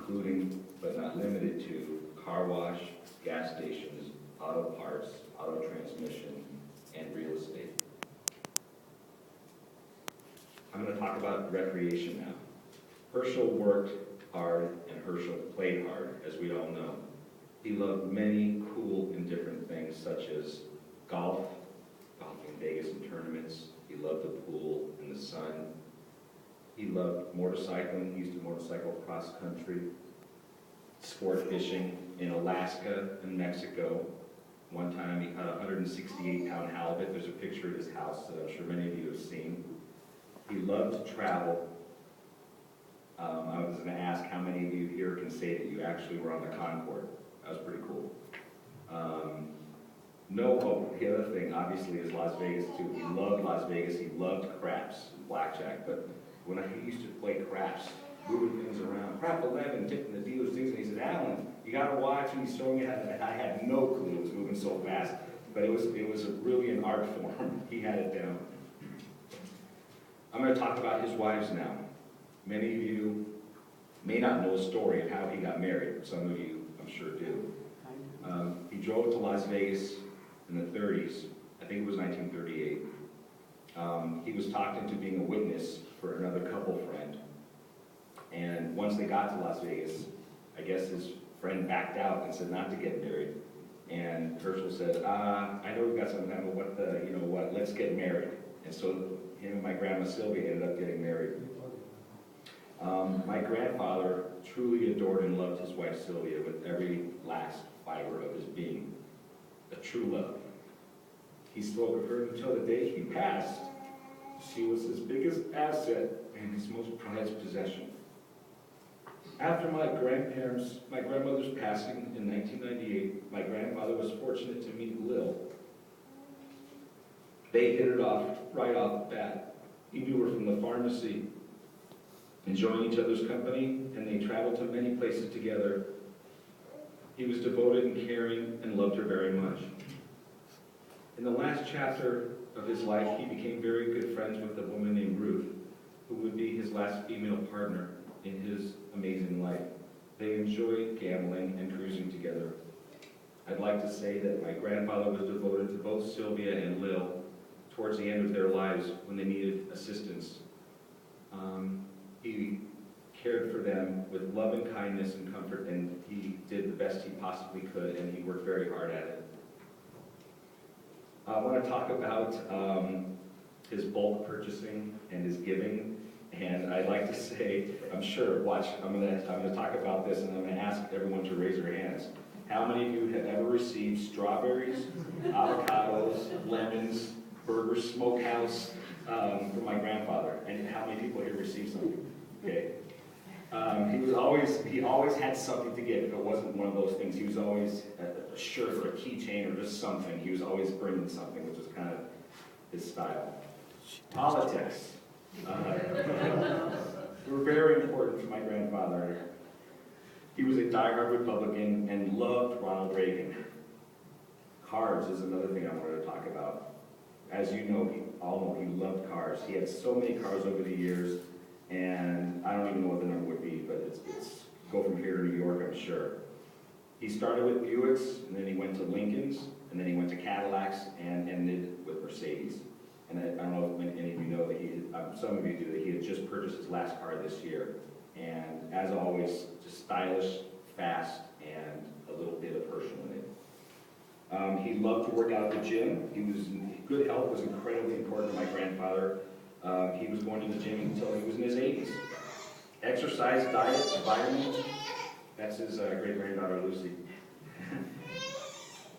including but not limited to car wash, gas stations, auto parts, auto transmission, and real estate. I'm going to talk about recreation now. Herschel worked hard and Herschel played hard, as we all know. He loved many cool and different things, such as golf in Vegas and tournaments. He loved the pool and the sun. He loved motorcycling. He used to motorcycle cross country, sport fishing in Alaska and Mexico. One time he caught a 168-pound halibut. There's a picture at his house that I'm sure many of you have seen. He loved to travel. I was going to ask how many of you here can say that you actually were on the Concorde. That was pretty cool. The other thing, obviously, is Las Vegas, too. He loved Las Vegas. He loved craps and blackjack. But when he used to play craps, moving things around, crap 11, tipping the dealer's things, and he said, Alan, you got to watch, and he's showing me how to, I had no clue it was moving so fast. But it was really an art form. He had it down. I'm going to talk about his wives now. Many of you may not know the story of how he got married. Some of you, I'm sure, do. He drove to Las Vegas in the 30s. I think it was 1938. He was talked into being a witness for another couple friend. And once they got to Las Vegas, I guess his friend backed out and said not to get married. And Herschel said, I know we've got some time, but let's get married. And so him and my grandma Sylvia ended up getting married. My grandfather truly adored and loved his wife Sylvia with every last fiber of his being. A true love. He spoke of her until the day he passed. She was his biggest asset and his most prized possession. After my grandmother's passing in 1998, my grandfather was fortunate to meet Lil. They hit it off right off the bat. He knew her from the pharmacy, enjoying each other's company, and they traveled to many places together. He was devoted and caring and loved her very much. In the last chapter of his life, he became very good friends with a woman named Ruth, who would be his last female partner in his amazing life. They enjoyed gambling and cruising together. I'd like to say that my grandfather was devoted to both Sylvia and Lil towards the end of their lives when they needed assistance. He cared for them with love and kindness and comfort, and he did the best he possibly could, and he worked very hard at it. I want to talk about his bulk purchasing and his giving, and I'd like to say, I'm going to talk about this, and I'm going to ask everyone to raise their hands. How many of you have ever received strawberries, avocados, lemons, Burger Smokehouse from my grandfather? And how many people here received something? Okay. He always had something to give. If it wasn't one of those things, he was always a shirt or a keychain or just something. He was always bringing something, which was kind of his style. Politics were very important to my grandfather. He was a diehard Republican and loved Ronald Reagan. Cars is another thing I wanted to talk about. As you know, he loved cars. He had so many cars over the years, and I don't even know what the number would be, but it's go from here to New York, I'm sure. He started with Buicks, and then he went to Lincolns, and then he went to Cadillacs, and ended with Mercedes. And I don't know if any of you know that some of you do, that he had just purchased his last car this year. And as always, just stylish, fast, and a little bit of Herschel in it. He loved to work out at the gym. Good health was incredibly important to my grandfather. He was going to the gym until he was in his 80s. Exercise, diet, vitamins. That's his great-granddaughter, Lucy.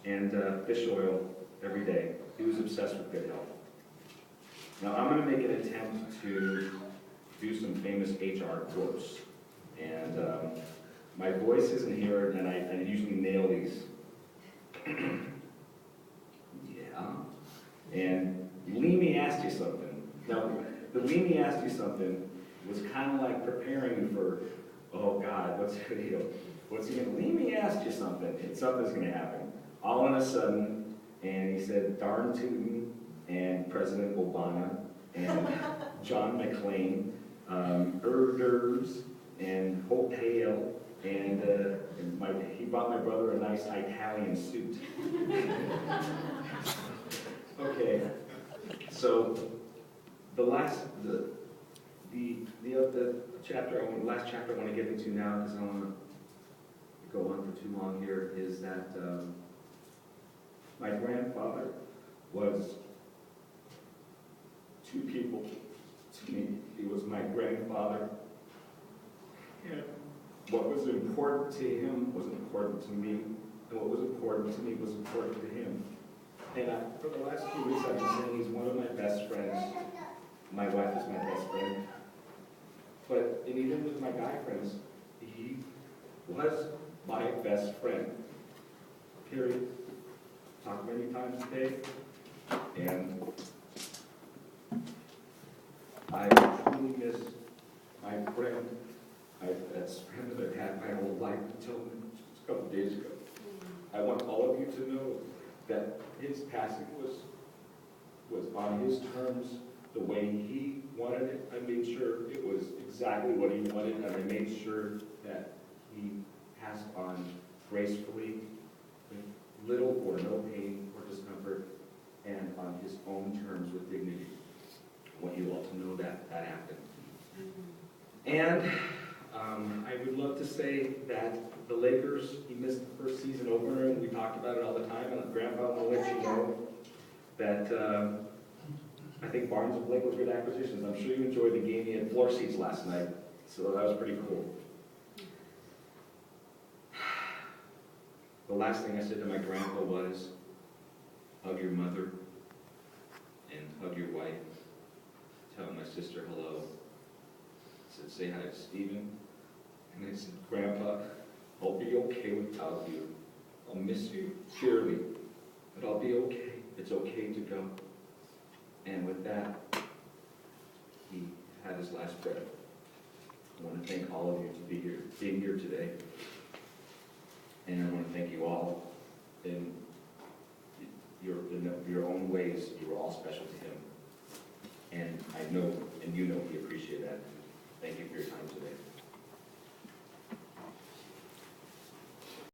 And fish oil every day. He was obsessed with good health. Now, I'm going to make an attempt to do some famous HR quotes. And my voice isn't here, and I usually nail these. Yeah. And Lee Me Asked You Something. Now, the Lee Me Asked You Something was kind of like preparing you for, oh God, what's he going to, Lee Me Asked You Something. Something's going to happen. All of a sudden, and he said, darn tootin', and President Obama, and John McClane, Erders, and Hope Hale, he bought my brother a nice Italian suit. Okay, so the last chapter, last chapter I want to get into now, because I don't want to go on for too long here, is that my grandfather was two people to me. He was my grandfather, and what was important to him was important to me, and what was important to me was important to him. And for the last few weeks I've been saying he's one of my best friends. My wife is my best friend. But and even with my guy friends, he was my best friend. Period. Talked many times today, and I truly miss my friend, my best friend that I've had my whole life until just a couple days ago. I want all of you to know that his passing was on his terms, the way he wanted it. I made sure it was exactly what he wanted, and I made sure that he passed on gracefully, with little or no pain or discomfort, and on his own terms with dignity. I want you all to know that happened. And I would love to say that the Lakers, he missed the first season opener, and we talked about it all the time, and Grandpa will let you know that I think Barnes and Blake were good acquisitions. I'm sure you enjoyed the game. He had floor seats last night, so that was pretty cool. The last thing I said to my grandpa was, hug your mother and hug your wife. Tell my sister hello. I said, say hi to Stephen. And I said, Grandpa, I'll be okay without you. I'll miss you dearly, but I'll be okay. It's okay to go. And with that, he had his last breath. I want to thank all of you for being here today. And I want to thank you all in your own ways. You were all special to him. And I know, and you know, he appreciated that. Thank you for your time today.